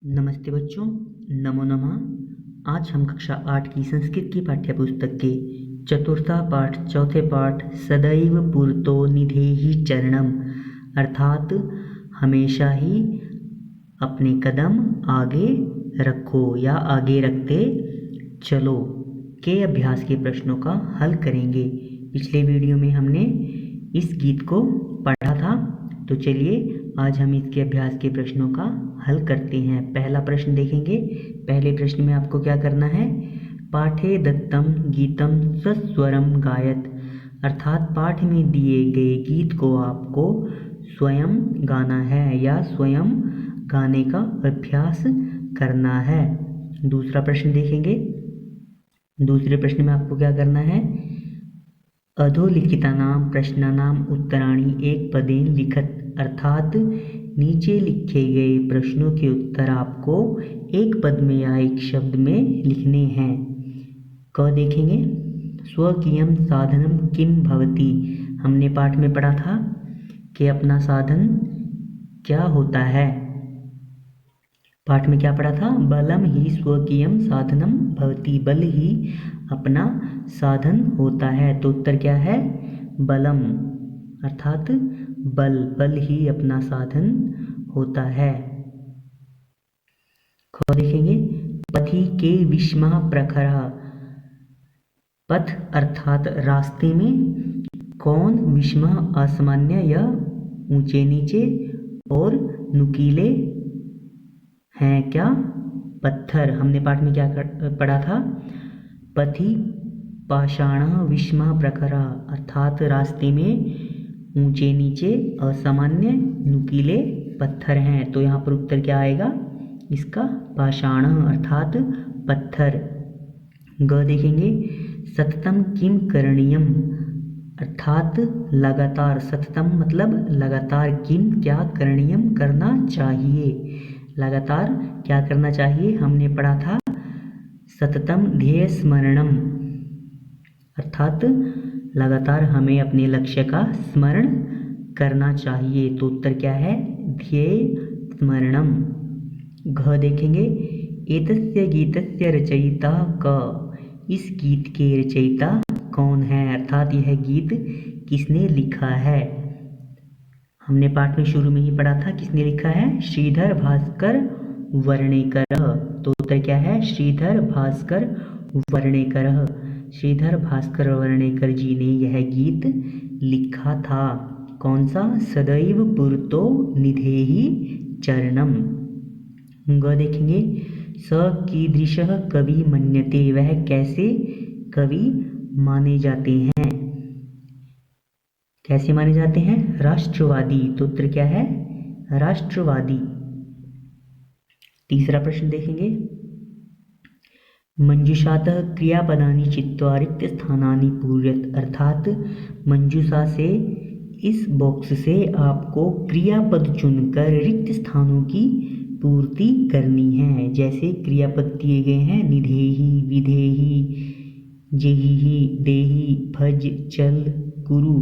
नमस्ते बच्चों, नमो नमः। आज हम कक्षा 8 की संस्कृत की पाठ्य पुस्तक के चतुर्था पाठ चौथे पाठ सदैव पुरतो निधेहि चरणम अर्थात हमेशा ही अपने कदम आगे रखो या आगे रखते चलो के अभ्यास के प्रश्नों का हल करेंगे। पिछले वीडियो में हमने इस गीत को पढ़ा था, तो चलिए आज हम इसके अभ्यास के प्रश्नों का हल करते हैं। पहला प्रश्न देखेंगे। पहले प्रश्न में आपको क्या करना है, पाठे दत्तम गीतम सस्वरम गायत अर्थात पाठ में दिए गए गीत को आपको स्वयं गाना है या स्वयं गाने का अभ्यास करना है। दूसरा प्रश्न देखेंगे। दूसरे प्रश्न में आपको क्या करना है, अधोलिखितानां प्रश्नानां उत्तराणि एक पदेन लिखत अर्थात नीचे लिखे गए प्रश्नों के उत्तर आपको एक पद में या एक शब्द में लिखने हैं। क देखेंगे, स्वकीयम साधनम किम भवति। हमने पाठ में पढ़ा था कि अपना साधन क्या होता है। पाठ में क्या पढ़ा था, बलम ही स्वकीयम साधनम भवति, बल ही अपना साधन होता है। तो उत्तर क्या है, बलम अर्थात बल, बल ही अपना साधन होता है। ख देखेंगे, पथि के विषमा प्रखरा, पथ अर्थात रास्ते में कौन विषमा असामान्य या ऊंचे नीचे और नुकीले हैं क्या, पत्थर। हमने पाठ में क्या पढ़ा था, पथि पाषाण विषमा प्रखरा अर्थात रास्ते में ऊंचे नीचे असामान्य नुकीले पत्थर हैं। तो यहाँ पर उत्तर क्या आएगा इसका, पाषाण अर्थात पत्थर। ग देखेंगे, सततम किम करणीयम अर्थात लगातार, सततम मतलब लगातार, किम क्या करणीयम करना चाहिए, लगातार क्या करना चाहिए। हमने पढ़ा था सततम ध्येय स्मरणम अर्थात लगातार हमें अपने लक्ष्य का स्मरण करना चाहिए। तो उत्तर क्या है, ध्येय स्मरणम। घ देखेंगे, एतस्य गीतस्य रचयिता क, इस गीत के रचयिता कौन है अर्थात यह गीत किसने लिखा है। हमने पाठ में शुरू में ही पढ़ा था किसने लिखा है, श्रीधर भास्कर वर्णेकर। तो उत्तर क्या है, श्रीधर भास्कर वर्णेकर। श्रीधर भास्कर वर्णेकर जी ने यह गीत लिखा था। कौन सा, सदैव पुरतो निधेहि चरणम। ग देखेंगे, स कीदृशः कवि मन्यते, वह कैसे कवि माने जाते हैं, कैसे माने जाते हैं, राष्ट्रवादी। तो उत्तर क्या है, राष्ट्रवादी। तीसरा प्रश्न देखेंगे, मंजूषातः क्रियापदानि चित्वा रिक्त स्थानानि पूरयत अर्थात मंजूषा से इस बॉक्स से आपको क्रियापद चुनकर रिक्त स्थानों की पूर्ति करनी है। जैसे क्रियापद दिए गए हैं, निधेहि, विधेहि, जेहि, देहि, भज, चल, कुरु,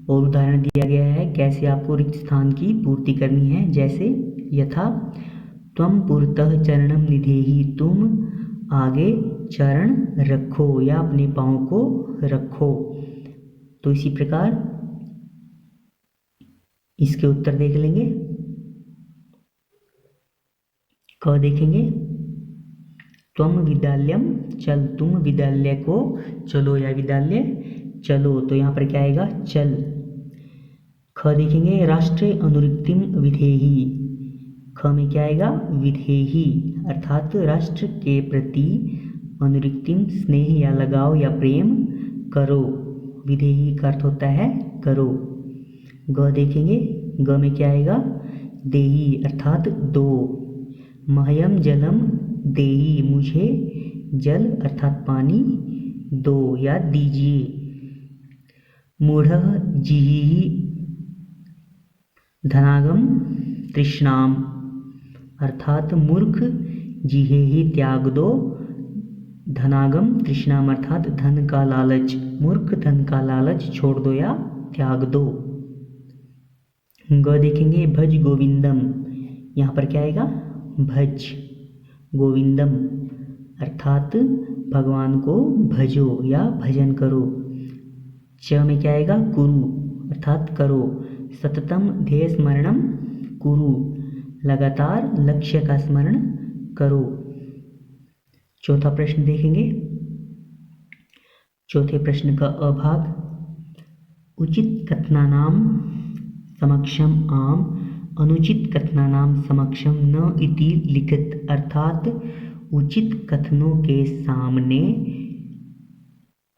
और उदाहरण दिया गया है कैसे आपको रिक्त स्थान की पूर्ति करनी है। जैसे यथा त्वं पुरतः चरणम निधेहि, तुम आगे चरण रखो या अपने पाँव को रखो। तो इसी प्रकार इसके उत्तर देख लेंगे। क देखेंगे, त्वम विद्यालयम चल, तुम विद्यालय को चलो या विद्यालय चलो। तो यहाँ पर क्या आएगा, चल। ख देखेंगे, राष्ट्रे अनुरक्तिम विधेहि, ख में क्या आएगा, विधेहि अर्थात राष्ट्र के प्रति अनुरक्तिम स्नेह या लगाव या प्रेम करो। विधेहि का अर्थ होता है करो। ग देखेंगे, ग में क्या आएगा, देहि अर्थात दो। मह्यम जलम देहि, मुझे जल अर्थात पानी दो या दीजिए। मूढ़ः जिहि धनागम तृष्णाम अर्थात मूर्ख जिहेहि त्याग दो धनागम तृष्णाम अर्थात धन का लालच, मूर्ख धन का लालच छोड़ दो या त्याग दो। ग देखेंगे, भज गोविंदम, यहाँ पर क्या आएगा, भज गोविंदम अर्थात भगवान को भजो या भजन करो। च में क्या आएगा? कुरु अर्थात करो। सततम ध्येय स्मरणम कुरु लगातार लक्ष्य का स्मरण करो। चौथा प्रश्न देखेंगे। चौथे प्रश्न का अभाग उचित कथनानाम समक्षम आम अनुचित कथनानाम समक्षम न इति लिखित अर्थात उचित कथनों के सामने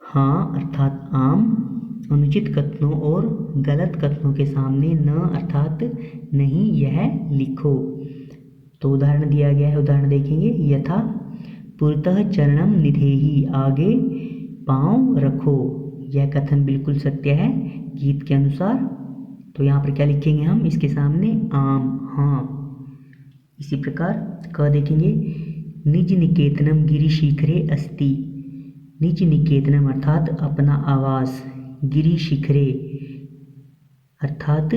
हाँ अर्थात आम, अनुचित कथनों और गलत कथनों के सामने न अर्थात नहीं यह लिखो। तो उदाहरण दिया गया है, उदाहरण देखेंगे। यथा पुरतः चरणम निधेहि आगे पांव रखो, यह कथन बिल्कुल सत्य है गीत के अनुसार। तो यहाँ पर क्या लिखेंगे हम इसके सामने? आम हाँ। इसी प्रकार क देखेंगे। निज निकेतनम गिरिशिखरे अस्ति, निज निकेतनम अर्थात अपना आवास, गिरि शिखरे अर्थात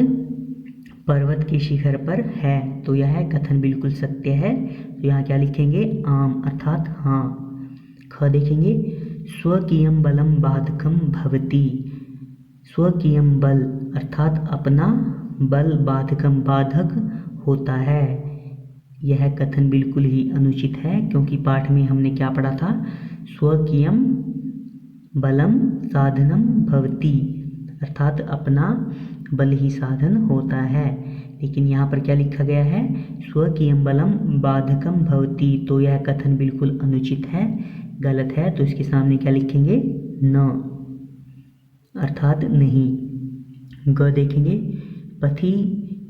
पर्वत के शिखर पर है। तो यह कथन बिल्कुल सत्य है। तो यहाँ क्या लिखेंगे? आम अर्थात हाँ। ख देखेंगे। स्वकीयम बलम बाधकम भवति, स्वकीयम बल अर्थात अपना बल बाधकम बाधक होता है। यह कथन बिल्कुल ही अनुचित है क्योंकि पाठ में हमने क्या पढ़ा था? स्वकीयम बलम साधनम भवति अर्थात अपना बल ही साधन होता है। लेकिन यहाँ पर क्या लिखा गया है? स्वकीयम बलम बाधकम भवति। तो यह कथन बिल्कुल अनुचित है, गलत है। तो इसके सामने क्या लिखेंगे? न अर्थात नहीं। ग देखेंगे। पथि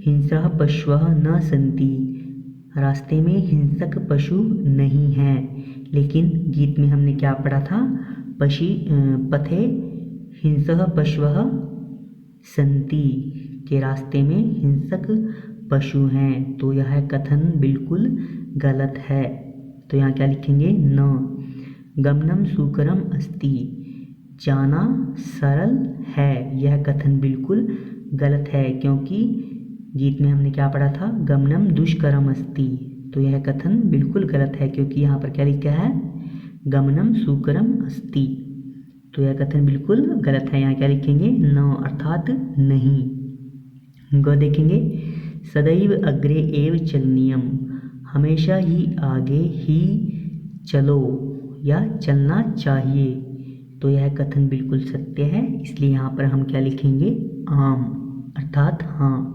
हिंसा पशवः न सन्ति, रास्ते में हिंसक पशु नहीं हैं। लेकिन गीत में हमने क्या पढ़ा था? पथे हिंसः पशवः सन्ति, के रास्ते में हिंसक पशु हैं। तो यह कथन बिल्कुल गलत है। तो यहाँ क्या लिखेंगे? न। गमनम सुकरम अस्ति, जाना सरल है, यह कथन बिल्कुल गलत है क्योंकि गीत में हमने क्या पढ़ा था? गमनम दुष्करम अस्ति। तो यह कथन बिल्कुल गलत है क्योंकि यहाँ पर क्या लिखा है? गमनम सुकरम अस्ति। तो यह कथन बिल्कुल गलत है। यहाँ क्या लिखेंगे? न अर्थात नहीं। ग देखेंगे। सदैव अग्रे एव चलनीयम, हमेशा ही आगे ही चलो या चलना चाहिए। तो यह कथन बिल्कुल सत्य है, इसलिए यहाँ पर हम क्या लिखेंगे? आम अर्थात हाँ।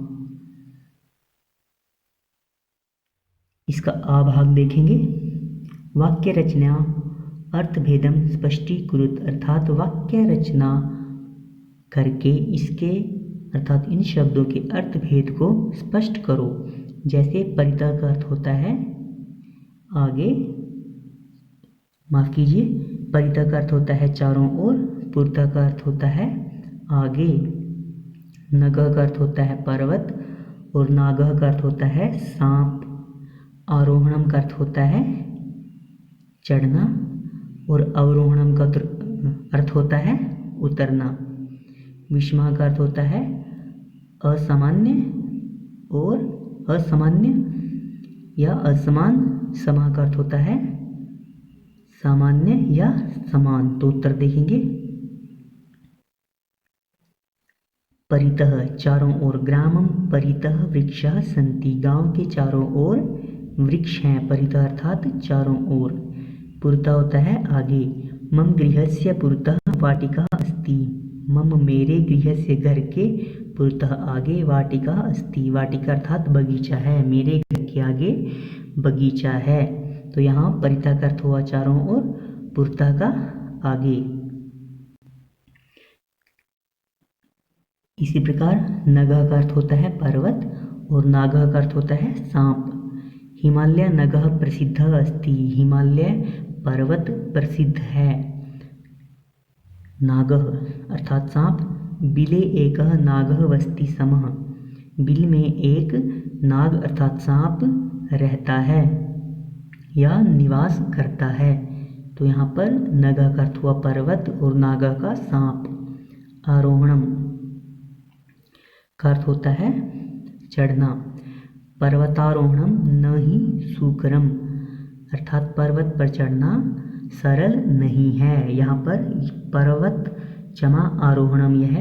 इसका आ भाग देखेंगे। वाक्य रचना अर्थभेदम स्पष्टीकृत अर्थात वाक्य रचना करके इसके अर्थात इन शब्दों के अर्थभेद को स्पष्ट करो। जैसे परितः का अर्थ होता है आगे, माफ कीजिए, परितः का अर्थ होता है चारों ओर, पुरतः का अर्थ होता है आगे, नगः का अर्थ होता है पर्वत और नागः का अर्थ होता है सांप, आरोहणम का अर्थ होता है चढ़ना और अवरोहणम का अर्थ होता है उतरना, विषमः का अर्थ होता है असामान्य और असामान्य या असमान, समः का अर्थ होता है सामान्य या समान। तो उत्तर देखेंगे। परितः चारों ओर, ग्रामम परितः वृक्षाः सन्ति, गांव के चारों ओर वृक्ष हैं। परितः अर्थात चारों ओर। पुरतः होता है आगे। मम गृहस्य पुरतः वाटिका अस्ति, मम मेरे गृहस्य घर के पुरतः आगे वाटिका अस्ति, वाटिका अर्थात बगीचा है, मेरे घर के आगे बगीचा है। तो यहाँ परितः का अर्थ हुआ चारों ओर, पुरतः का आगे। इसी प्रकार नगः का अर्थ होता है पर्वत और नागः का अर्थ होता है सांप। हिमालय नगः प्रसिद्धः अस्ति, हिमालय पर्वत प्रसिद्ध है। नागः अर्थात सांप। बिले एकः नागः वसति समः, बिल में एक नाग अर्थात सांप रहता है या निवास करता है। तो यहाँ पर नगः का अर्थ हुआ पर्वत और नागः का सांप। आरोहणम का अर्थ होता है चढ़ना। पर्वतारोहणम न ही सुकरम, अर्थात पर्वत पर चढ़ना सरल नहीं है। यहाँ पर पर्वत जमा आरोहणम, यह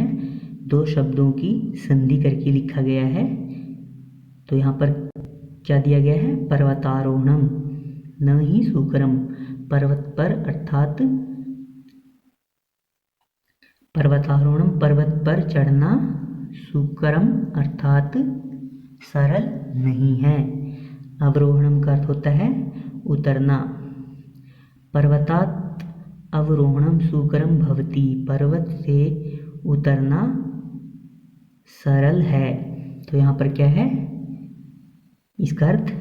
दो शब्दों की संधि करके लिखा गया है। तो यहाँ पर क्या दिया गया है? पर्वतारोहणम न ही सुकरम, पर्वत पर अर्थात पर्वतारोहणम पर्वत पर चढ़ना, सुकरम अर्थात सरल नहीं है। अवरोहणम का अर्थ होता है उतरना। पर्वतात् अवरोहणम सुकरम भवति, पर्वत से उतरना सरल है। तो यहाँ पर क्या है? इसका अर्थ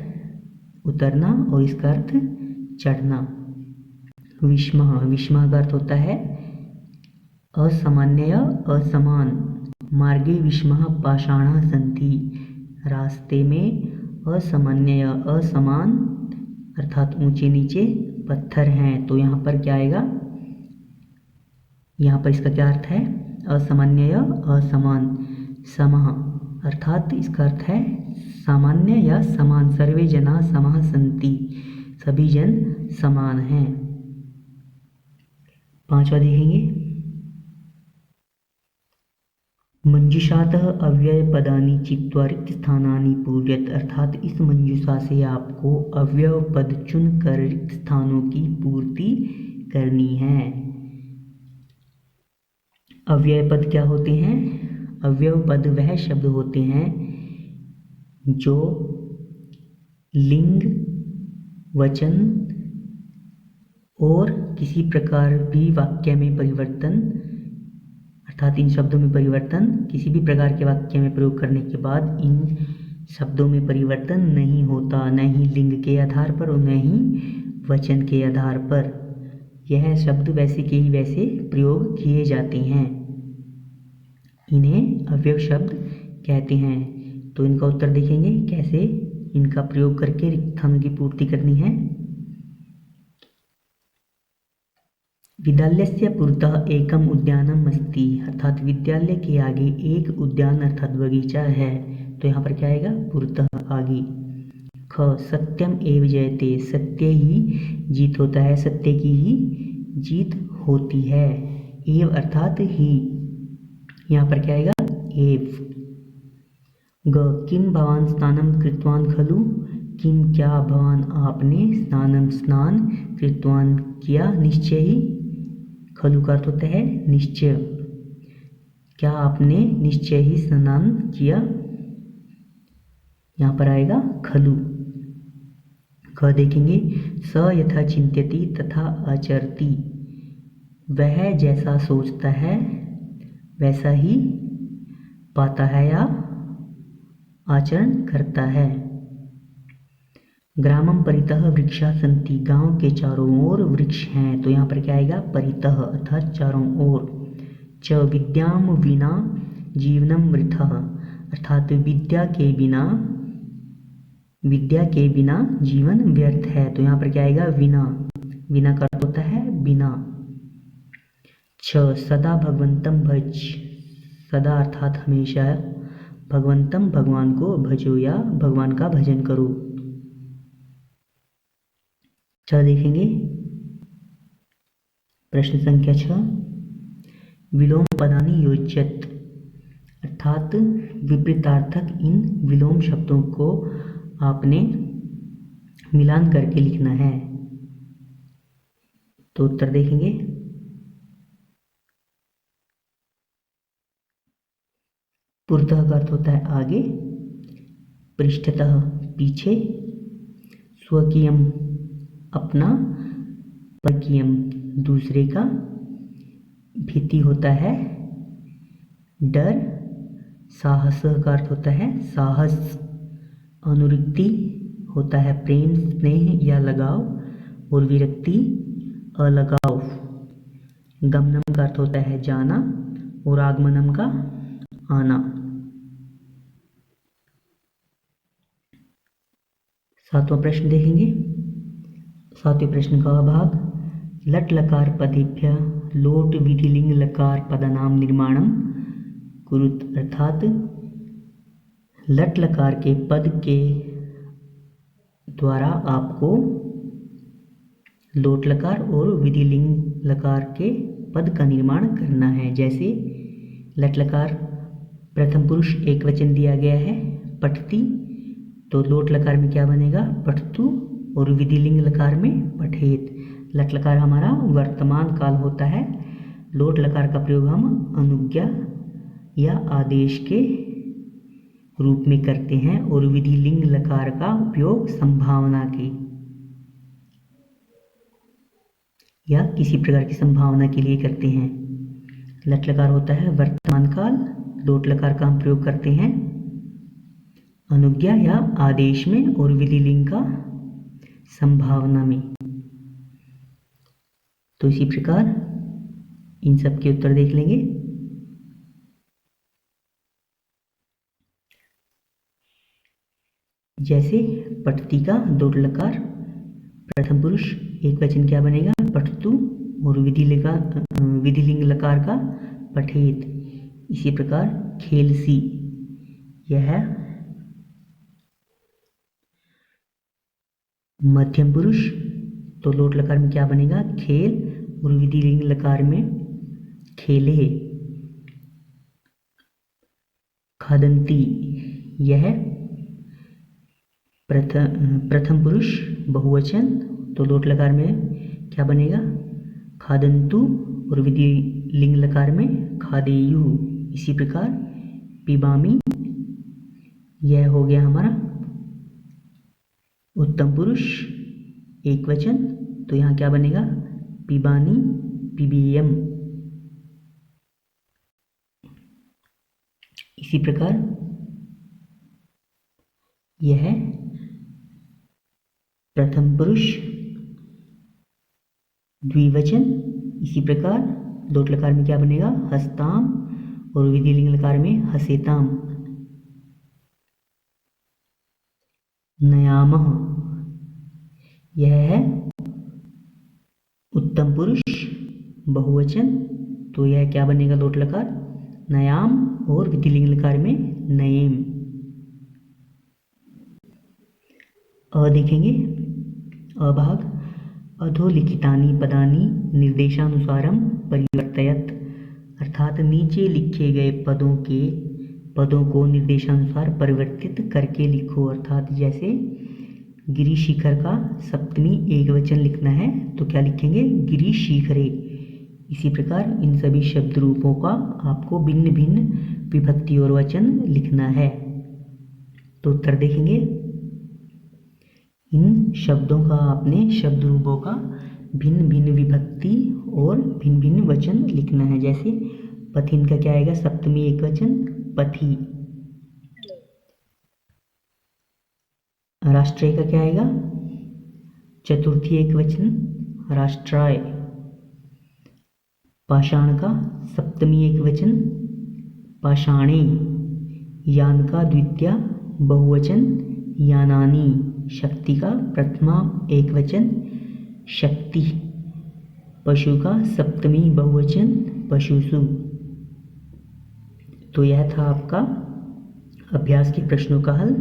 उतरना और इसका अर्थ चढ़ना। विषमः, विषमः का अर्थ होता है असामान्य या असमान। मार्गे विषमः पाषाणः सन्ति, रास्ते में असामान्य या असमान अर्थात ऊंचे नीचे पत्थर हैं। तो यहाँ पर क्या आएगा? यहाँ पर इसका क्या अर्थ है? असामान्य या असमान। समः अर्थात इसका अर्थ है सामान्य या समान। सर्वे जना समः सन्ति, सभी जन समान हैं। पांचवा देखेंगे, मंजूषातः अव्यय पदानि चित्वा रिक्त स्थानानि पूर्यत, अर्थात इस मंजूषा से आपको अव्यय पद चुनकर रिक्त स्थानों की पूर्ति करनी है। अव्यय पद क्या होते हैं? अव्यय पद वह शब्द होते हैं जो लिंग, वचन और किसी प्रकार भी वाक्य में परिवर्तन, अर्थात इन शब्दों में परिवर्तन किसी भी प्रकार के वाक्य में प्रयोग करने के बाद इन शब्दों में परिवर्तन नहीं होता, न ही लिंग के आधार पर और न ही वचन के आधार पर। यह शब्द वैसे के ही वैसे प्रयोग किए जाते हैं, इन्हें अव्यय शब्द कहते हैं। तो इनका उत्तर देखेंगे कैसे इनका प्रयोग करके रिक्त स्थानों की पूर्ति करनी है। विद्यालयस्य पुरतः एकम उद्यानम अस्ति, अर्थात विद्यालय के आगे एक उद्यान अर्थात बगीचा है। तो यहाँ पर क्या आएगा? पुरतः, आगे। ख सत्यम एव जयते, सत्य ही जीत होता है, सत्य की ही जीत होती है। एव अर्थात ही, यहाँ पर क्या आएगा? एव। ग किम भवान स्नानम कृतवान खलु, किम क्या भवान आपने स्नानम स्नान कृतवान किया, निश्चय ही। खलु का अर्थ होता है निश्चय, क्या आपने निश्चय ही स्नान किया, यहाँ पर आएगा खलु। ख देखेंगे, स यथा चिंत्यति तथा आचरति, वह जैसा सोचता है वैसा ही पाता है या आचरण करता है। ग्रामम परितः वृक्षा सन्ति, गांव के चारों ओर वृक्ष हैं। तो यहाँ पर क्या आएगा? परितः अर्थात चारों ओर। च विद्याम विना जीवनम वृथः, अर्थात विद्या के बिना जीवन व्यर्थ है। तो यहाँ पर क्या आएगा? विना। विना का अर्थ होता है बिना। छ सदा भगवंतम भज, सदा अर्थात हमेशा, भगवंतम भगवान को भजो या भगवान का भजन करो। छ देखेंगे, प्रश्न संख्या 6, विलोम पदानि योज्यत, अर्थात विपरीतार्थक इन विलोम शब्दों को आपने मिलान करके लिखना है। तो उत्तर देखेंगे, पुरतः का अर्थ होता है आगे, पृष्ठतः पीछे, स्वकीयम अपना, परकीयम दूसरे का, भीति होता है डर, साहस का अर्थ होता है साहस, अनुरक्ति होता है प्रेम, स्नेह या लगाव, और विरक्ति अलगाव। गमनम का अर्थ होता है जाना और आगमनम का आना। सातवां प्रश्न देखेंगे। सातवें प्रश्न का भाग, लट लकार पदेभ्य लोट विधिलिंग लकार पदनाम निर्माणम कुरुत, अर्थात लट लकार के पद के द्वारा आपको लोट लकार और विधिलिंग लकार के पद का निर्माण करना है। जैसे लट लकार प्रथम पुरुष एक वचन दिया गया है पठती, तो लोट लकार में क्या बनेगा पठतु, और विधिलिंग लकार में पठेत। लट लकार हमारा वर्तमान काल होता है। लोट लकार का प्रयोग हम अनुज्ञा या आदेश के रूप में करते हैं, और विधिलिंग लकार का उपयोग संभावना के या किसी प्रकार की संभावना के लिए करते हैं। लट लकार होता है वर्तमान काल, लोट लकार का हम प्रयोग करते हैं अनुज्ञा या आदेश में, और विधिलिंग का संभावना में। तो इसी प्रकार इन सब के उत्तर देख लेंगे। जैसे पठती का लोट लकार प्रथम पुरुष एक वचन क्या बनेगा पठतु, और विधिलिंग लकार का पठेत। इसी प्रकार खेलसी, यह मध्यम पुरुष, तो लोट लकार में क्या बनेगा खेल, और विधिलिंग लकार में खेले। खादंती, यह प्रथम पुरुष बहुवचन, तो लोट लकार में क्या बनेगा खादंतु, और विधिलिंग लकार में खादेयु। इसी प्रकार पिबामी, यह हो गया हमारा उत्तम पुरुष एक वचन, तो यहाँ क्या बनेगा पिबानी पिबेयम। इसी प्रकार यह प्रथम पुरुष द्विवचन, इसी प्रकार लोट लकार में क्या बनेगा हस्ताम, और विधिलिंग लकार में हसेताम। नयामः, यह है उत्तम पुरुष बहुवचन, तो यह क्या बनेगा लोट लकार नयाम, और विधिलिंग लकार में नयेम। देखेंगे अभाग अधोलिखितानि पदानि निर्देशानुसारम परिवर्तयत, अर्थात नीचे लिखे गए पदों को निर्देशानुसार परिवर्तित करके लिखो। अर्थात जैसे गिरिशिखर का सप्तमी एक वचन लिखना है तो क्या लिखेंगे गिरिशिखरे। इसी प्रकार इन सभी शब्द रूपों का आपको भिन्न भिन्न विभक्ति और वचन लिखना है। तो उत्तर देखेंगे, इन शब्दों का आपने शब्द रूपों का भिन्न भिन्न विभक्ति और भिन्न भिन्न वचन लिखना है। जैसे पथिन का क्या आएगा सप्तमी एक वचन पथि, राष्ट्रीय का क्या आएगा चतुर्थी एक वचन राष्ट्राय, पाषाण का सप्तमी एक वचन पाषाणे, यान का द्वितीया बहुवचन यानानि, शक्ति का प्रथमा एक वचन शक्ति, पशु का सप्तमी बहुवचन पशुषु। तो यह था आपका अभ्यास के प्रश्नों का हल।